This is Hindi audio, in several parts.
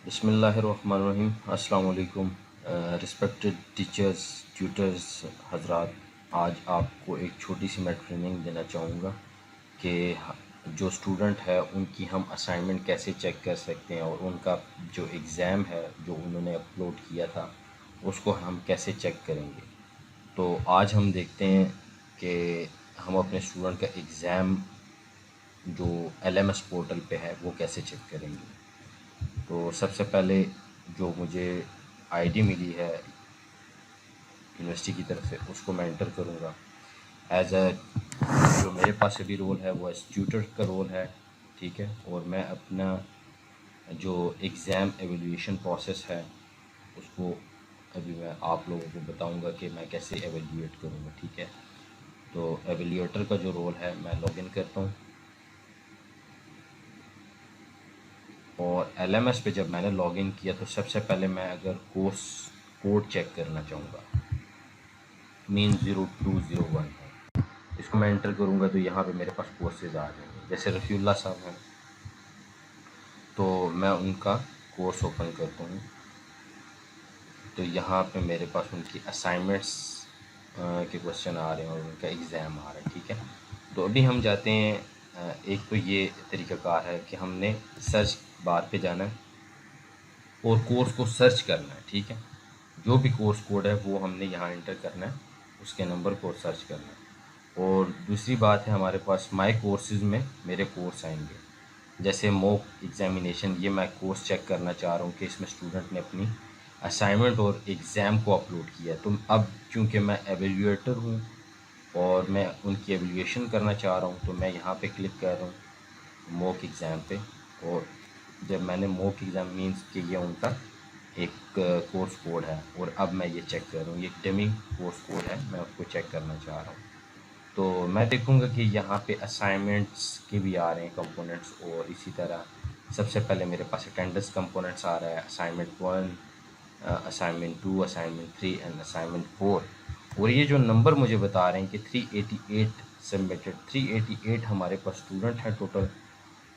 बिस्मिल्लाहिर्रहमानिर्रहीम। अस्सलाम वालेकुम। रिस्पेक्टेड टीचर्स, ट्यूटर्स हजरात, आज आपको एक छोटी सी मैं ट्रेनिंग देना चाहूँगा कि जो स्टूडेंट है उनकी हम असाइनमेंट कैसे चेक कर सकते हैं और उनका जो एग्ज़ाम है जो उन्होंने अपलोड किया था उसको हम कैसे चेक करेंगे। तो आज हम देखते हैं कि हम अपने स्टूडेंट का एग्ज़ाम जो LMS पोर्टल पे है वो कैसे चेक करेंगे। तो सबसे पहले जो मुझे आईडी मिली है यूनिवर्सिटी की तरफ से उसको मैं एंटर करूँगा। एज अ जो मेरे पास अभी रोल है वो एज ट्यूटर का रोल है, ठीक है। और मैं अपना जो एग्ज़ाम एवेल्यूएशन प्रोसेस है उसको अभी मैं आप लोगों को बताऊंगा कि मैं कैसे एवेल्यूएट करूँगा, ठीक है। तो एवेल्यूएटर का जो रोल है मैं लॉगिन करता हूँ और LMS पे जब मैंने लॉगिन किया तो सबसे पहले मैं अगर कोर्स कोड चेक करना चाहूँगा, मीन 0201 है, इसको मैं एंटर करूँगा तो यहाँ पे मेरे पास कोर्सेज आ जाएंगे। जैसे रफ़ीउल्लाह साहब हैं तो मैं उनका कोर्स ओपन करता हूँ तो यहाँ पे मेरे पास उनकी असाइनमेंट्स के क्वेश्चन आ रहे हैं और उनका एग्ज़ाम आ रहा है, ठीक है। तो अभी हम जाते हैं, एक तो ये तरीक़ाकार है कि हमने सर्च बार पे जाना है और कोर्स को सर्च करना है, ठीक है। जो भी कोर्स कोड है वो हमने यहाँ एंटर करना है, उसके नंबर को सर्च करना है। और दूसरी बात है हमारे पास माय कोर्सेज़ में मेरे कोर्स आएंगे। जैसे मॉक एग्ज़ामिनेशन, ये मैं कोर्स चेक करना चाह रहा हूँ कि इसमें स्टूडेंट ने अपनी असाइनमेंट और एग्ज़ाम को अपलोड किया है। तो अब चूँकि मैं एवेल्यूएटर हूँ और मैं उनकी एवेल्यूएशन करना चाह रहा हूँ तो मैं यहाँ पे क्लिक कर रहा हूँ मॉक एग्ज़ाम पे। और जब मैंने मॉक एग्ज़ाम मीन्स कि ये उनका एक कोर्स कोड है और अब मैं ये चेक कर रहा हूँ, ये डमी कोर्स कोड है, मैं उसको चेक करना चाह रहा हूँ। तो मैं देखूँगा कि यहाँ पे असाइनमेंट्स के भी आ रहे हैं कंपोनेंट्स और इसी तरह सबसे पहले मेरे पास अटेंडेंस कंपोनेंट्स आ रहा है, assignment 1, assignment 2, assignment 3 and assignment 4। और ये जो नंबर मुझे बता रहे हैं कि 388 सबमिटेड, 388 हमारे पास स्टूडेंट है टोटल।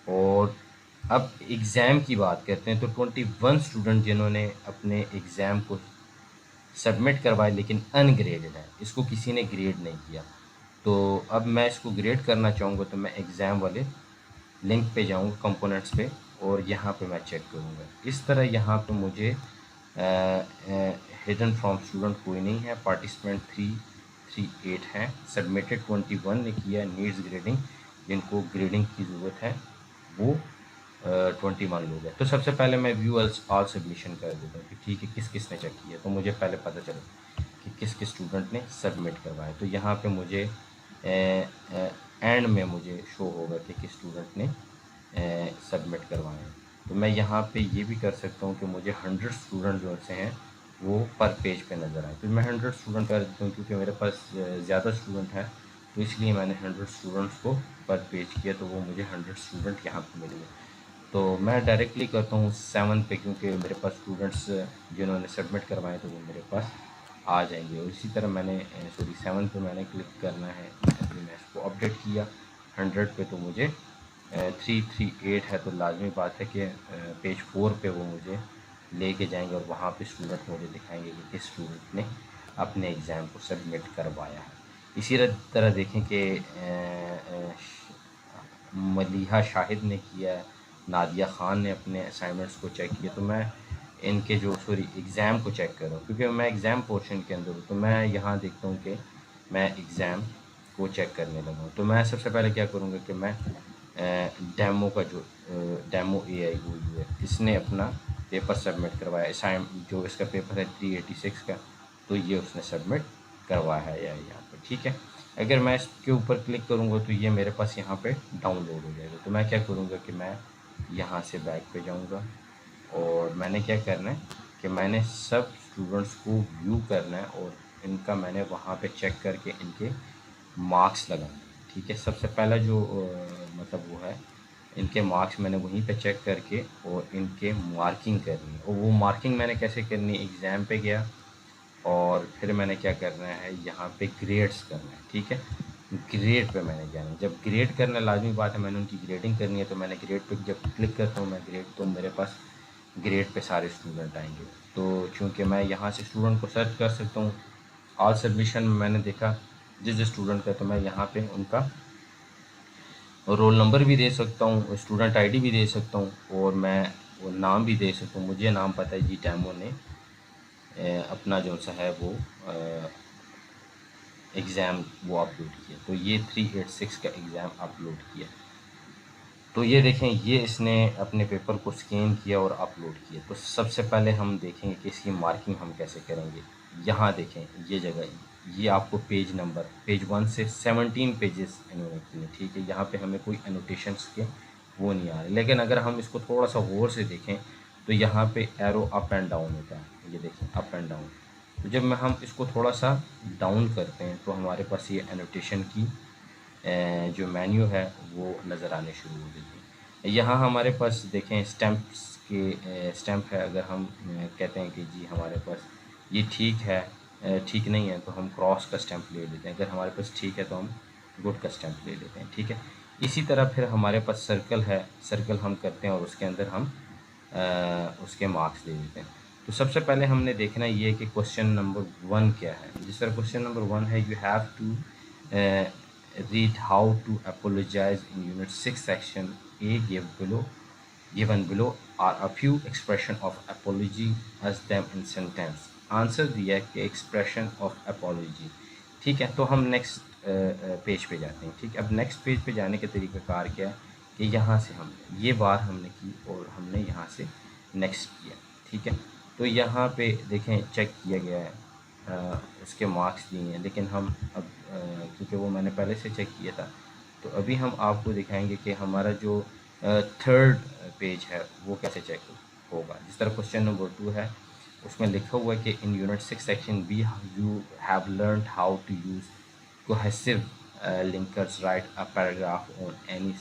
और अब एग्ज़ाम की बात करते हैं तो 21 स्टूडेंट जिन्होंने अपने एग्ज़ाम को सबमिट करवाए लेकिन अनग्रेडेड है, इसको किसी ने ग्रेड नहीं किया। तो अब मैं इसको ग्रेड करना चाहूँगा तो मैं एग्ज़ाम वाले लिंक पे जाऊँगा कंपोनेंट्स पे और यहाँ पे मैं चेक करूँगा। इस तरह यहाँ पे मुझे हिडन फ्रॉम स्टूडेंट कोई नहीं है, पार्टिसिपेंट 338 हैं, सबमिटेड 21 ने किया, नीड्स ग्रेडिंग, जिनको ग्रेडिंग की ज़रूरत है वो 21 लोग हैं। तो सबसे पहले मैं व्यू ऑल सबमिशन कर देता हूँ कि ठीक है किस किस ने चेक किया, तो मुझे पहले पता चले कि किस किस स्टूडेंट ने सबमिट करवाया। तो यहाँ पे मुझे एंड में मुझे शो होगा कि किस स्टूडेंट ने सबमिट करवाए हैं। तो मैं यहाँ पे ये भी कर सकता हूँ कि मुझे 100 स्टूडेंट जो से हैं वो पर पेज पे नज़र आए। तो मैं 100 स्टूडेंट कर देता हूँ क्योंकि मेरे पास ज़्यादा स्टूडेंट हैं, तो इसलिए मैंने 100 स्टूडेंट्स को पर पेज किया तो वो मुझे 100 स्टूडेंट यहाँ पे मिल गए। तो मैं डायरेक्टली करता हूँ 7 पे क्योंकि मेरे पास स्टूडेंट्स जिन्होंने सबमिट करवाए तो वो मेरे पास आ जाएंगे। और इसी तरह मैंने 7 पे मैंने क्लिक करना है, अभी मैं इसको अपडेट किया 100 पे तो मुझे 338 है, तो लाजमी बात है कि पेज 4 पे वो मुझे लेके जाएंगे और वहाँ पे स्टूडेंट मुझे दिखाएंगे कि किस स्टूडेंट ने अपने एग्ज़ाम को सबमिट करवाया है। इसी तरह देखें कि मलीहा शाहिद ने किया है, नादिया ख़ान ने अपने असाइनमेंट्स को चेक किया। तो मैं इनके जो एग्ज़ाम को चेक कर रहा हूँ क्योंकि मैं एग्ज़ाम पोर्शन के अंदर हूँ, तो मैं यहाँ देखता हूँ कि मैं एग्ज़ाम को चेक करने लगा हूँ। तो मैं सबसे पहले क्या करूँगा कि मैं डेमो का जो डेमो AI हुई है, इसने अपना पेपर सबमिट करवाया, जो इसका पेपर है 386 का, तो ये उसने सबमिट करवाया है यहाँ पर, ठीक है। अगर मैं इसके ऊपर क्लिक करूँगा तो ये मेरे पास यहाँ पे डाउनलोड हो जाएगा। तो मैं क्या करूँगा कि मैं यहाँ से बैक पे जाऊँगा और मैंने क्या करना है कि मैंने सब स्टूडेंट्स को व्यू करना है और इनका मैंने वहाँ पे चेक करके इनके मार्क्स लगाने हैं, ठीक है। सबसे पहला जो मतलब वो है, इनके मार्क्स मैंने वहीं पे चेक करके और इनके मार्किंग करनी है। और वो मार्किंग मैंने कैसे करनी है, एग्ज़ाम पे गया और फिर मैंने क्या करना है, यहाँ पे ग्रेड्स करना है, ठीक है। ग्रेड पे मैंने जाना है, जब ग्रेड करना लाजमी बात है, मैंने उनकी ग्रेडिंग करनी है। तो मैंने ग्रेड पे जब क्लिक करता हूँ मैं ग्रेड, तो मेरे पास ग्रेड पे सारे स्टूडेंट आएंगे। तो चूँकि मैं यहाँ से स्टूडेंट को सर्च कर सकता हूँ, ऑल सबमिशन में मैंने देखा जिस स्टूडेंट का, तो मैं यहाँ पे उनका रोल नंबर भी दे सकता हूँ, स्टूडेंट आईडी भी दे सकता हूँ, और मैं वो नाम भी दे सकता हूँ। मुझे नाम पता है जी, टैमो ने अपना जो सा है वो एग्ज़ाम वो अपलोड किया। तो ये 386 का एग्ज़ाम अपलोड किया। तो ये देखें, ये इसने अपने पेपर को स्कैन किया और अपलोड किया। तो सबसे पहले हम देखेंगे कि इसकी मार्किंग हम कैसे करेंगे। यहाँ देखें, ये जगह, ये आपको पेज नंबर, पेज 1 से 17 पेजेस इन्होंने किए, ठीक है। यहाँ पे हमें कोई एनोटेशंस के वो नहीं आ रहे। लेकिन अगर हम इसको थोड़ा सा गौर से देखें तो यहाँ पे एरो अप एंड डाउन होता है, ये देखें अप एंड डाउन। तो जब हम इसको थोड़ा सा डाउन करते हैं तो हमारे पास ये एनोटेशन की जो मेन्यू है वो नज़र आने शुरू हो जाती है। यहाँ हमारे पास देखें स्टैम्प्स के स्टैम्प है। अगर हम कहते हैं कि जी हमारे पास ये ठीक है, ठीक नहीं है, तो हम क्रॉस का स्टैम्प ले लेते हैं। अगर हमारे पास ठीक है तो हम गुड का स्टैम्प ले लेते हैं, ठीक है। इसी तरह फिर हमारे पास सर्कल है, सर्कल हम करते हैं और उसके अंदर हम उसके मार्क्स दे देते हैं। तो सबसे पहले हमने देखना ये है कि क्वेश्चन नंबर 1 क्या है। जिस तरह क्वेश्चन नंबर 1 है, you have to read how to apologize in unit 6 section A given below are a few expression of apology as them in sentence। Answer दिया है कि expression of apology, ठीक है। तो हम नेक्स्ट पेज पे जाते हैं, ठीक है। अब नेक्स्ट पेज पे जाने का तरीक़ाकार क्या है कि यहाँ से हमने ये बार हमने की और हमने यहाँ से नेक्स्ट किया, ठीक है। तो यहाँ पे देखें चेक किया गया है, उसके मार्क्स दिए हैं। लेकिन हम अब क्योंकि वो मैंने पहले से चेक किया था, तो अभी हम आपको दिखाएंगे कि हमारा जो थर्ड पेज है वो कैसे चेक होगा। जिस तरह क्वेश्चन नंबर 2 है, उसमें लिखा हुआ है कि in unit 6 section B you have learn how to use cohesive linkers, write a paragraph on any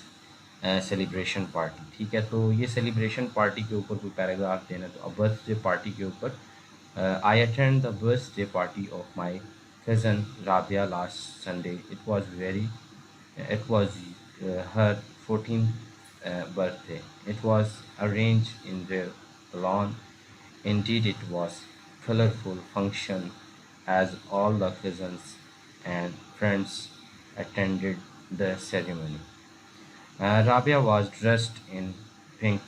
celebration party, ठीक है। तो ये सेलिब्रेशन पार्टी के ऊपर कोई पैराग्राफ देना, तो बर्थडे पार्टी के ऊपर I attended the birthday party of my cousin Rabia last Sunday. It was her 14th birthday. It was arranged in their lawn. Indeed, it was colorful function as all the cousins and friends attended the ceremony. Rabia was dressed in pink,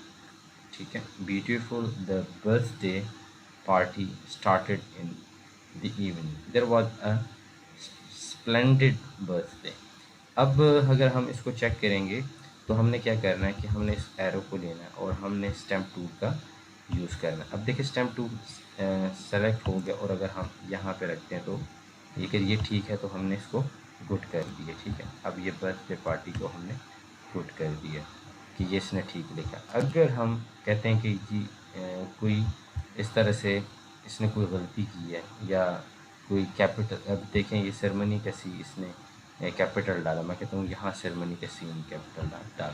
ठीक है, beautiful. The birthday party started in the evening. There was a splendid birthday. अब अगर हम इसको चेक करेंगे तो हमने क्या करना है कि हमने इस एरो को लेना है और हमने स्टैम्प टूल का यूज़ करना है। अब देखिए स्टैम्प टूल सेलेक्ट हो गया और अगर हम यहाँ पे रखते हैं तो ये ठीक है, तो हमने इसको गुड कर दिया, ठीक है। अब ये बर्थडे पार्टी को हमने गुड कर दिया कि ये इसने ठीक लिखा। अगर हम कहते हैं कि जी कोई इस तरह से इसने कोई गलती की है या कोई कैपिटल, अब देखें ये सेरेमनी का सी इसने कैपिटल डाला, मैं कहता हूँ यहाँ सेरेमनी का सी कैपिटल डाला,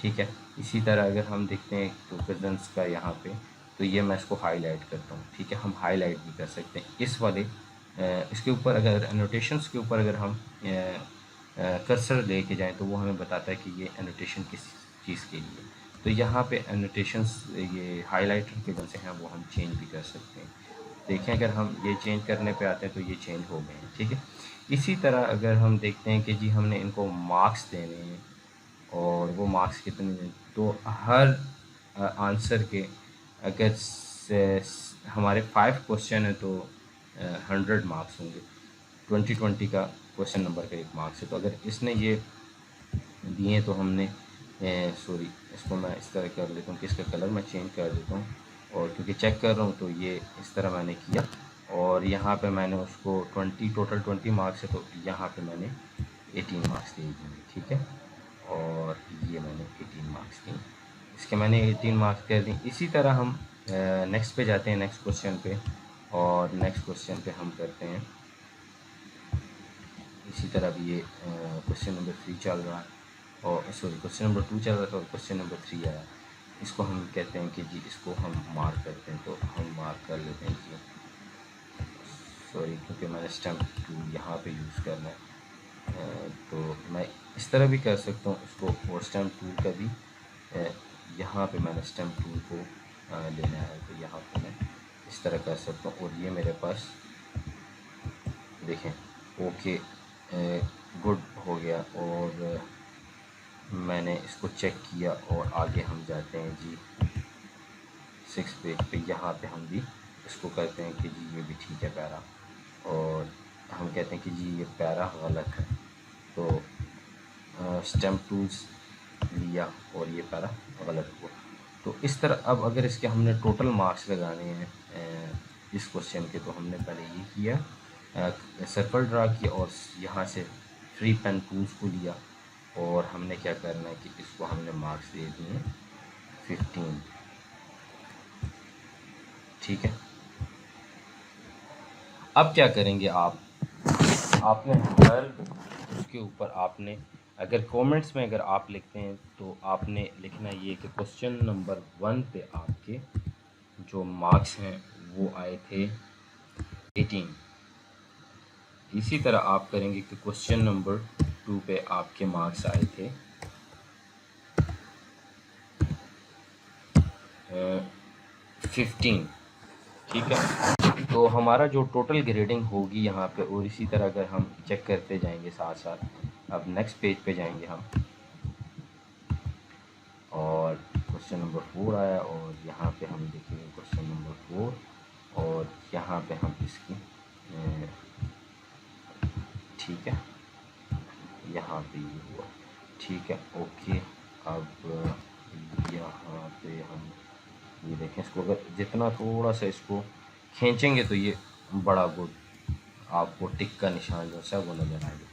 ठीक है। इसी तरह अगर हम देखते हैं तो कजन्स का यहाँ पे, तो ये मैं इसको हाईलाइट करता हूँ, ठीक है। हम हाईलाइट भी कर सकते हैं इस वाले इसके ऊपर, अगर एनोटेशंस के ऊपर अगर हम कर्सर लेके जाएं तो वो हमें बताता है कि ये एनोटेशन किस चीज़ के लिए। तो यहाँ पे एनोटेशंस ये हाईलाइटर के जैसे हैं वो हम चेंज भी कर सकते हैं। देखें अगर हम ये चेंज करने पे आते हैं तो ये चेंज हो गए हैं, ठीक है। इसी तरह अगर हम देखते हैं कि जी हमने इनको मार्क्स देने हैं और वो मार्क्स कितने हैं, तो हर आंसर के अगर हमारे 5 क्वेश्चन है तो 100 मार्क्स होंगे। 20 का क्वेश्चन नंबर का 1 मार्क्स है। तो अगर इसने ये दिए तो हमने सॉरी, इसको मैं इस तरह कर लेता हूँ कि इसका कलर मैं चेंज कर देता हूँ, और क्योंकि चेक कर रहा हूँ तो ये इस तरह मैंने किया और यहाँ पे मैंने उसको 20 टोटल 20 मार्क्स है, तो यहाँ पे मैंने 18 मार्क्स दे दिए, ठीक है। और ये मैंने 18 मार्क्स दिए, इसके मैंने 18 मार्क्स कर दिए। इसी तरह हम नेक्स्ट पे जाते हैं, नेक्स्ट क्वेश्चन पे, और नेक्स्ट क्वेश्चन पे हम करते हैं इसी तरह भी ये क्वेश्चन नंबर 3 चल रहा है, और सॉरी क्वेश्चन नंबर 2 चल रहा था और क्वेश्चन नंबर 3 आया। इसको हम कहते हैं कि जी इसको हम मार्क करते हैं, तो हम मार्क कर लेते हैं जी, सॉरी क्योंकि मैंने स्टैम्प टूल यहाँ पे यूज़ करना है, तो मैं इस तरह भी कर सकता हूँ इसको, और स्टैम्प टूल का भी यहाँ पे मैंने स्टैम्प टूल को लेना है तो यहाँ पे मैं इस तरह कर सकता हूँ। और ये मेरे पास देखें ओके गुड हो गया। और मैंने इसको चेक किया और आगे हम जाते हैं जी 6 पेज पे। यहाँ पे हम भी इसको कहते हैं कि जी ये भी ठीक है पैरा, और हम कहते हैं कि जी ये पैरा गलत है। तो स्टेम टूल्स लिया और ये पैरा गलत हुआ। तो इस तरह अब अगर इसके हमने टोटल मार्क्स लगाने हैं इस क्वेश्चन के, तो हमने पहले ये किया, सर्कल ड्रा किया और यहाँ से फ्री पेन टूल्स को लिया और हमने क्या करना है कि इसको हमने मार्क्स दे दिए 15। ठीक है, अब क्या करेंगे आपने हर उसके ऊपर आपने अगर कमेंट्स में अगर आप लिखते हैं तो आपने लिखना ये कि क्वेश्चन नंबर 1 पे आपके जो मार्क्स हैं वो आए थे 18। इसी तरह आप करेंगे कि क्वेश्चन नंबर 2 पे आपके मार्क्स आए थे 15। ठीक है, तो हमारा जो टोटल ग्रेडिंग होगी यहाँ पे, और इसी तरह अगर हम चेक करते जाएंगे साथ साथ, अब नेक्स्ट पेज पे जाएंगे हम और क्वेश्चन नंबर 4 आया और यहाँ पे हम देखेंगे क्वेश्चन नंबर 4 और यहाँ पे हम इसकी ठीक है यहाँ पे ये हुआ। ठीक है ओके, अब यहाँ पे हम ये देखें, इसको अगर जितना थोड़ा सा इसको खींचेंगे तो ये बड़ा गुड आपको टिक का निशान जो है वो नज़र आएगा।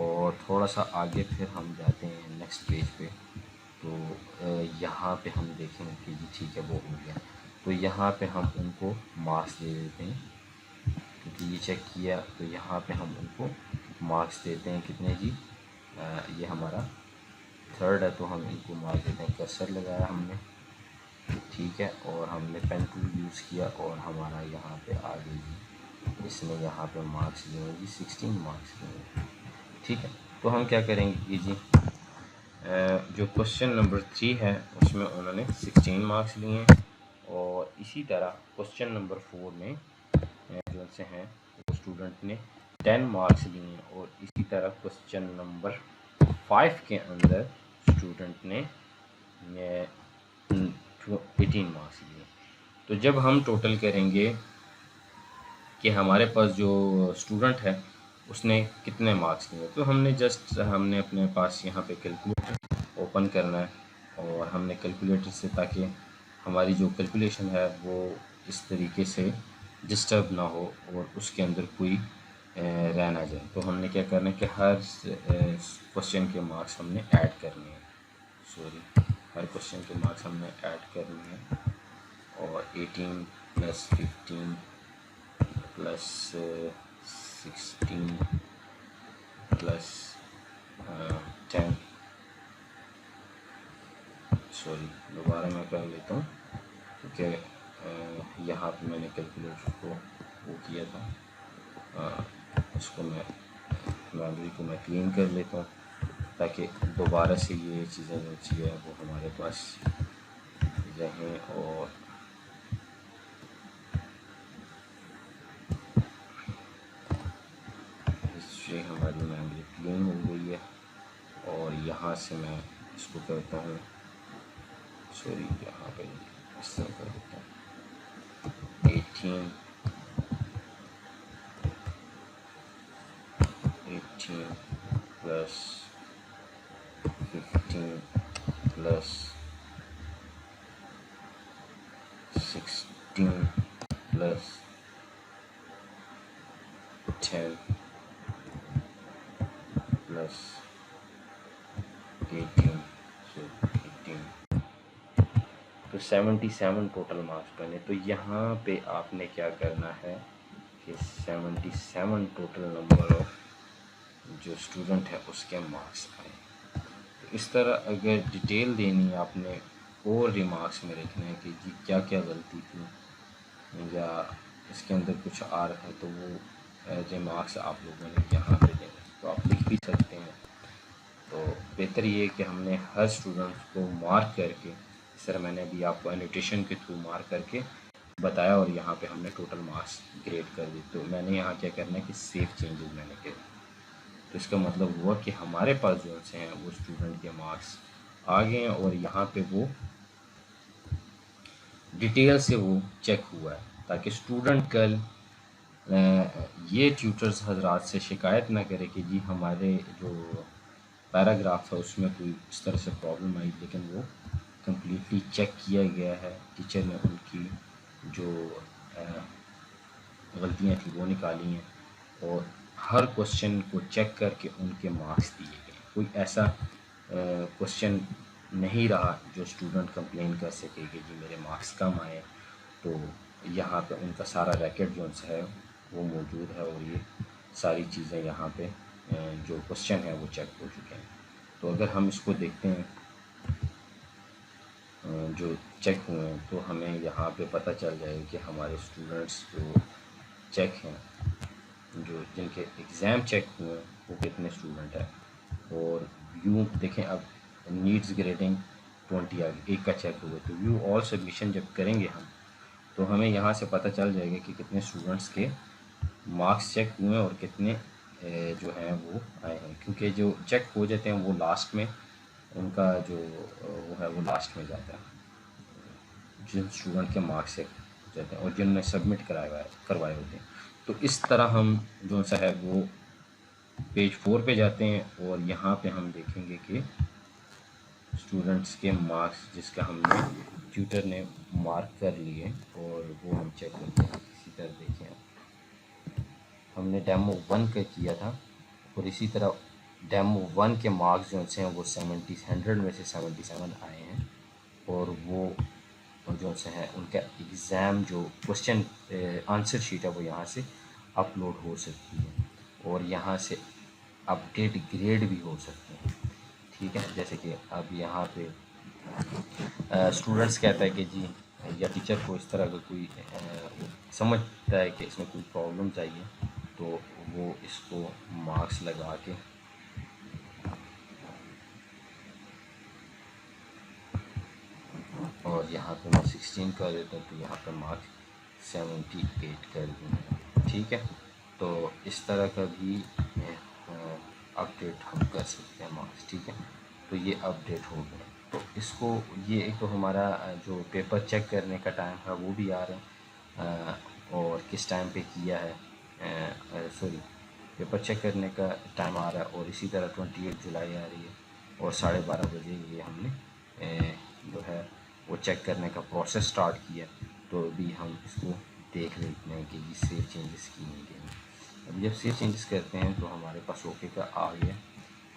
और थोड़ा सा आगे फिर हम जाते हैं नेक्स्ट पेज पे, तो यहाँ पे हम देखेंगे कि जी ठीक है वो हो गया। तो यहाँ पे हम उनको मार्क्स दे देते हैं क्योंकि ये चेक किया, तो यहाँ पे हम उनको मार्क्स देते हैं कितने जी, ये हमारा थर्ड है तो हम इनको मार्क्स देते हैं, कर्सर लगाया हमने ठीक है, और हमने पेन टूल यूज़ किया और हमारा यहाँ पे आ गई जी, इसने यहाँ पे मार्क्स दिए जी 16 मार्क्स दिए। ठीक है, तो हम क्या करेंगे कि जी जो क्वेश्चन नंबर 3 है उसमें उन्होंने 16 मार्क्स लिए हैं और इसी तरह क्वेश्चन नंबर 4 में जो से हैं वो स्टूडेंट ने 10 मार्क्स लिए हैं और इसी तरह क्वेश्चन नंबर 5 के अंदर स्टूडेंट ने 18 मार्क्स लिए। तो जब हम टोटल करेंगे कि हमारे पास जो स्टूडेंट है उसने कितने मार्क्स लिए, तो हमने अपने पास यहाँ पे कैलकुलेटर ओपन करना है और हमने कैलकुलेटर से, ताकि हमारी जो कैलकुलेशन है वो इस तरीके से डिस्टर्ब ना हो और उसके अंदर कोई रह ना जाए, तो हमने क्या करना है कि हर क्वेश्चन के मार्क्स हमने ऐड करने हैं, हर क्वेश्चन के मार्क्स हमने ऐड करने हैं। और 18 प्लस 15 प्लस 16 प्लस 10 दोबारा मैं कर लेता हूँ क्योंकि यहाँ पे मैंने कैलकुलेटर को वो किया था, उसको मैं मेमोरी को मैं क्लीन कर लेता हूँ ताकि दोबारा से ये चीज़ें जो चाहिए वो हमारे पास रहें। और इससे हमारी मेमोरी क्लीन हो गई है और यहाँ से मैं इसको करता हूँ, यहाँ पे इस तरह कर देता हूँ 18 प्लस 15 प्लस 16 प्लस 10 प्लस 18 तो 77 टोटल मार्क्स बने। तो यहाँ पे आपने क्या करना है कि 77 टोटल नंबर ऑफ जो स्टूडेंट है उसके मार्क्स आए। तो इस तरह अगर डिटेल देनी है आपने और रिमार्क्स में लिखना है कि जी क्या क्या गलती थी या इसके अंदर कुछ आ रहा है, तो वो एज ए मार्क्स आप लोगों ने यहाँ पे देना, तो आप लिख भी सकते हैं। तो बेहतर ये है कि हमने हर स्टूडेंट को मार्क करके इस तरह मैंने अभी आपको एनोटेशन के थ्रू मार्क करके बताया और यहाँ पे हमने टोटल मार्क्स ग्रेड कर दी। तो मैंने यहाँ क्या करना है कि सेव चेंजेस मैंने किया। तो इसका मतलब हुआ कि हमारे पास जो से हैं वो स्टूडेंट के मार्क्स आ गए हैं और यहाँ पे वो डिटेल से वो चेक हुआ है, ताकि स्टूडेंट कल ये ट्यूटर्स हजरात से शिकायत ना करे कि जी हमारे जो पैराग्राफ है उसमें कोई इस तरह से प्रॉब्लम आई, लेकिन वो कम्प्लीटली चेक किया गया है। टीचर ने उनकी जो गलतियाँ थी वो निकाली हैं और हर क्वेश्चन को चेक करके उनके मार्क्स दिए गए। कोई ऐसा क्वेश्चन नहीं रहा जो स्टूडेंट कंप्लेन कर सके कि जी मेरे मार्क्स कम आए। तो यहाँ पे उनका सारा रैकेट जो है वो मौजूद है और ये सारी चीज़ें यहाँ पे जो क्वेश्चन है वो चेक हो चुके हैं। तो अगर हम इसको देखते हैं जो चेक हुए हैं, तो हमें यहाँ पे पता चल जाएगा कि हमारे स्टूडेंट्स जो चेक हैं, जो जिनके एग्ज़ाम चेक हुए हैं वो कितने स्टूडेंट हैं। और व्यू देखें, अब नीड्स ग्रेडिंग 20 आ गई, एक का चेक हुआ। तो व्यू ऑल सबमिशन जब करेंगे हम, तो हमें यहाँ से पता चल जाएगा कि कितने स्टूडेंट्स के मार्क्स चेक हुए हैं और कितने जो हैं वो आए हैं। क्योंकि जो चेक हो जाते हैं वो लास्ट में उनका जो वो है वो लास्ट में जाता है, जिन स्टूडेंट के मार्क्स चेक हो जाते हैं और जिनने सबमिट करवाए होते हैं। तो इस तरह हम जो सा है वो पेज 4 पे जाते हैं और यहाँ पे हम देखेंगे कि स्टूडेंट्स के मार्क्स जिसका हमने ट्यूटर ने मार्क कर लिए और वो हम चेक करते हैं। इसी तरह देखें, हमने डेमो 1 का किया था और इसी तरह डेमो 1 के मार्क्स जो हैं वो 100 में से 77 आए हैं और वो जो से हैं उनका एग्ज़ाम जो क्वेश्चन आंसर शीट है वो यहाँ से अपलोड हो सकती है और यहाँ से अपडेट ग्रेड भी हो सकते हैं। ठीक है, जैसे कि अब यहाँ पे स्टूडेंट्स कहता है कि जी या टीचर को इस तरह का कोई समझता है कि इसमें कोई प्रॉब्लम चाहिए, तो वो इसको मार्क्स लगा के और यहाँ पे मैं 16 कर देता हूँ, तो यहाँ पे मार्क्स 78 कर दूँगा। ठीक है, तो इस तरह का भी अपडेट हम कर सकते हैं मार्क्स। ठीक है, तो ये अपडेट हो गए। तो इसको ये एक तो हमारा जो पेपर चेक करने का टाइम है वो भी आ रहा है और किस टाइम पे किया है, सॉरी पेपर चेक करने का टाइम आ रहा है और इसी तरह 28 जुलाई आ रही है और 12:30 बजे ये हमने जो है वो चेक करने का प्रोसेस स्टार्ट किया। तो अभी हम इसको देख लेते हैं कि ये सेव चेंजेस की नहीं गई। अभी जब सेव चेंजेस करते हैं तो हमारे पास ओके का आ गया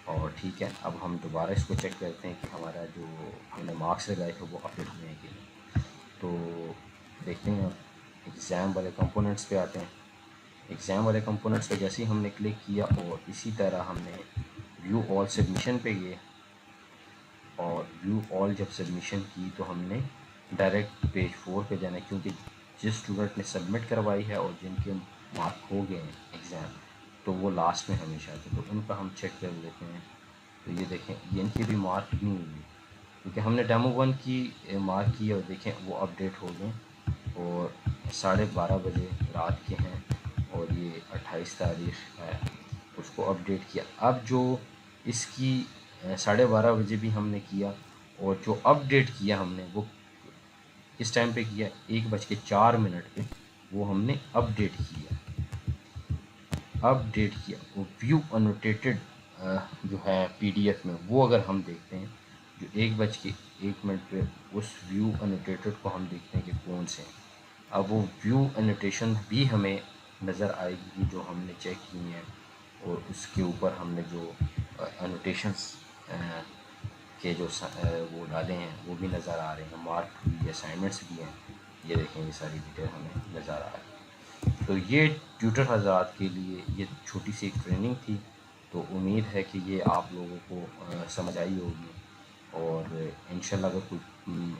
और ठीक है, अब हम दोबारा इसको चेक करते हैं कि हमारा जो हमने मार्क्स लगाए थे वो अपडेट हुए हैं कि नहीं। तो देखते हैं, एग्ज़ाम वाले कंपोनेंट्स पे आते हैं। एग्ज़ाम वाले कंपोनेंट्स पे जैसे ही हमने क्लिक किया और इसी तरह हमने व्यू ऑल सबमिशन पे गए और व्यू ऑल जब सबमिशन की तो हमने डायरेक्ट पेज 4 पे जाना है, क्योंकि जिस स्टूडेंट ने सबमिट करवाई है और जिनके मार्क हो गए हैं एग्ज़ाम, तो वो लास्ट में हमेशा आते हैं। तो उनका हम चेक कर लेते हैं। तो ये देखें, ये इनकी भी मार्क नहीं हुई क्योंकि हमने डेमो 1 की मार्क की और देखें वो अपडेट हो गए और 12:30 बजे रात के हैं और ये 28 तारीख है, उसको अपडेट किया। अब जो इसकी 12:30 बजे भी हमने किया और जो अपडेट किया हमने वो किस टाइम पे किया, 1:04 पे वो हमने अपडेट किया। वो व्यू अनोटेटेड जो है पीडीएफ में, वो अगर हम देखते हैं जो 1:01 पे उस व्यू अनोटेटेड को हम देखते हैं कि कौन से हैं। अब वो व्यू अनोटेशन भी हमें नज़र आएगी जो हमने चेक की हैं और उसके ऊपर हमने जो अनोटेशंस के जो वो डाले हैं वो भी नज़र आ रहे हैं। मार्क भी, असाइनमेंट्स भी हैं, ये देखें ये सारी डिटेल हमें नज़र आ रही है। तो ये ट्यूटर हज़रात के लिए ये छोटी सी एक ट्रेनिंग थी। तो उम्मीद है कि ये आप लोगों को समझ आई होगी और इंशाल्लाह अगर कोई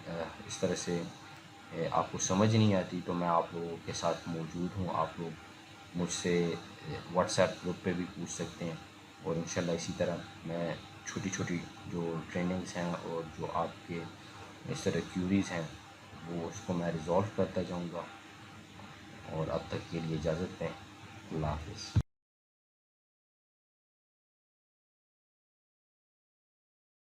इस तरह से आपको समझ नहीं आती तो मैं आप लोगों के साथ मौजूद हूँ। आप लोग मुझसे व्हाट्सएप ग्रुप पे भी पूछ सकते हैं और इंशाल्लाह इसी तरह मैं छोटी छोटी जो ट्रेनिंग्स हैं और जो आपके इस तरह क्यूरीज़ हैं वो उसको मैं रिज़ॉल्व करता जाऊँगा। और अब तक के लिए इजाज़त दें। अल्लाह हाफ़िज़।